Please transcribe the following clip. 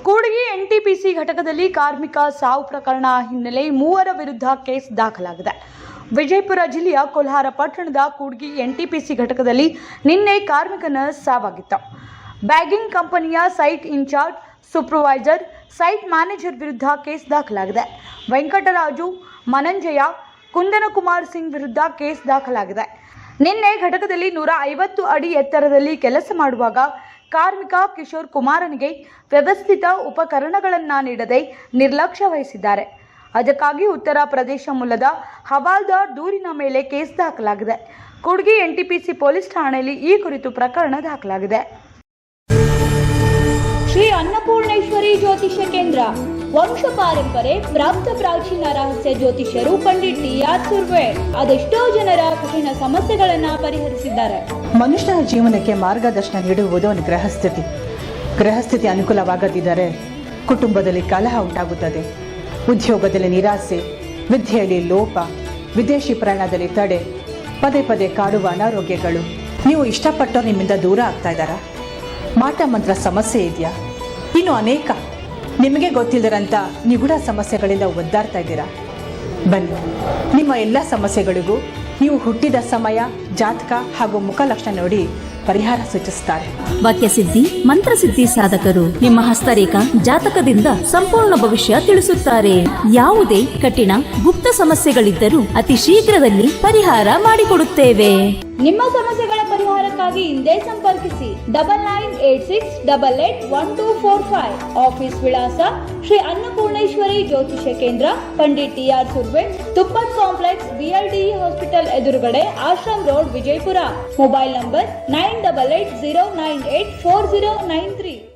Kudgi NTPC ಘಟಕದಲ್ಲಿ ಕಾರ್ಮಿಕ ಸಾವು ಪ್ರಕರಣ ಹಿನ್ನೆಲೆ 3 ವಿರುದ್ಧ ಕೇಸ್ ದಾಖಲಾಗಿದೆ. ವಿಜಯಪುರ ಜಿಲ್ಲೆಯ ಕೋಲಾರ ಪಟ್ಟಣದ ಕೂಡಗಿ ಎನ್ಟಿಪಿಸಿ ಘಟಕದಲ್ಲಿ ನಿನ್ನೆ ಕಾರ್ಮಿಕನ ಸಾವಾಗಿತ್ತು. ಬ್ಯಾಗಿಂಗ್ ಕಂಪನಿಯ site incharge, supervisor, site manager ವಿರುದ್ಧ ಕೇಸ್ ದಾಖಲಾಗಿದೆ. ವೆಂಕಟರಾಜು, ಮನಂಜಯ, ಕುಂದನಕುಮಾರ್ ಸಿಂಗ್ ವಿರುದ್ಧ ಕೇಸ್ ದಾಖಲಾಗಿದೆ. ನಿನ್ನೆ ಘಟಕದಲ್ಲಿ 150 ಅಡಿ ಎತ್ತರದಲ್ಲಿ ಕೆಲಸ ಮಾಡುವಾಗ ಕಾರ್ಮಿಕ ಕಿಶೋರ್ ಕುಮಾರನಿಗೆ ವ್ಯವಸ್ಥಿತ ಉಪಕರಣಗಳನ್ನು ನೀಡದೆ ನಿರ್ಲಕ್ಷ್ಯ ವಹಿಸಿದ್ದಾರೆ. ಅದಕ್ಕಾಗಿ ಉತ್ತರ ಪ್ರದೇಶ ಮೂಲದ ಹವಾಲ್ದಾರ್ ದೂರಿನ ಮೇಲೆ ಕೇಸ್ ದಾಖಲಾಗಿದೆ. ಕೂಡಗಿ ಎನ್ಟಿಪಿಸಿ ಪೊಲೀಸ್ ಠಾಣೆಯಲ್ಲಿ ಈ ಕುರಿತು ಪ್ರಕರಣ ದಾಖಲಾಗಿದೆ. ಶ್ರೀ ಅನ್ನಪೂರ್ಣೇಶ್ವರಿ ಜ್ಯೋತಿಷ್ಯ ಕೇಂದ್ರ ವಂಶ ಪಾರಂಪರೆ ಪ್ರಾಪ್ತ ಪ್ರಾಚೀನ ರಹಸ್ಯ ಜ್ಯೋತಿಷ್ಯರು ಪಂಡಿತ್ ಟಿ.ಆರ್. ಸುರ್ವೆ ಅದೆಷ್ಟೋ ಜನರ ಕಠಿಣ ಸಮಸ್ಯೆಗಳನ್ನು ಪರಿಹರಿಸಿದ್ದಾರೆ. ಮನುಷ್ಯನ ಜೀವನಕ್ಕೆ ಮಾರ್ಗದರ್ಶನ ನೀಡುವುದು ಒಂದು ಗ್ರಹಸ್ಥಿತಿ ಅನುಕೂಲವಾಗದಿದ್ದರೆ ಕುಟುಂಬದಲ್ಲಿ ಕಲಹ ಉಂಟಾಗುತ್ತದೆ. ಉದ್ಯೋಗದಲ್ಲಿ ನಿರಾಸೆ, ವಿದ್ಯೆಯಲ್ಲಿ ಲೋಪ, ವಿದೇಶಿ ಪ್ರಯಾಣದಲ್ಲಿ ತಡೆ, ಪದೇ ಪದೇ ಕಾಡುವ ಅನಾರೋಗ್ಯಗಳು. ನೀವು ಇಷ್ಟಪಟ್ಟರು ನಿಮ್ಮಿಂದ ದೂರ ಆಗ್ತಾ ಇದ್ದಾರಾ? ಮಾಟ ಮಂತ್ರ ಸಮಸ್ಯೆ ಇದೆಯಾ? ಇನ್ನು ಅನೇಕ ನಿಮಗೆ ಗೊತ್ತಿಲ್ಲದಂಥ ನಿಗೂಢ ಸಮಸ್ಯೆಗಳಿಂದ ಒದ್ದಾಡ್ತಾ ಇದ್ದೀರಾ? ಬನ್ನಿ, ನಿಮ್ಮ ಎಲ್ಲ ಸಮಸ್ಯೆಗಳಿಗೂ ನೀವು ಹುಟ್ಟಿದ ಸಮಯ, ಜಾತಕ ಹಾಗೂ ಮುಖ ಲಕ್ಷಣ ನೋಡಿ ಪರಿಹಾರ ಸೂಚಿಸುತ್ತಾರೆ. ವಾಕ್ಯಸಿದ್ಧಿ, ಮಂತ್ರಸಿದ್ಧಿ ಸಾಧಕರು ನಿಮ್ಮ ಹಸ್ತರೇಖಾ ಜಾತಕದಿಂದ ಸಂಪೂರ್ಣ ಭವಿಷ್ಯ ತಿಳಿಸುತ್ತಾರೆ. ಯಾವುದೇ ಕಠಿಣ ಗುಪ್ತ ಸಮಸ್ಯೆಗಳಿದ್ದರೂ ಅತಿ ಶೀಘ್ರದಲ್ಲಿ ಪರಿಹಾರ ಮಾಡಿಕೊಡುತ್ತೇವೆ. ನಿಮ್ಮ ಸಮಸ್ಯೆಗಳ ಪರಿಹಾರಕ್ಕಾಗಿ ಹಿಂದೆ ಸಂಪರ್ಕಿಸಿ 9986881245. ಆಫೀಸ್ ವಿಳಾಸ ಶ್ರೀ ಅನ್ನಪೂರ್ಣೇಶ್ವರಿ ಜ್ಯೋತಿಷ್ಯ ಕೇಂದ್ರ, Pandit T R. Surve, Tuppat complex, BLDE hospital ಎದುರುಗಡೆ, Ashram road, Vijayapura. Mobile number 9880984093.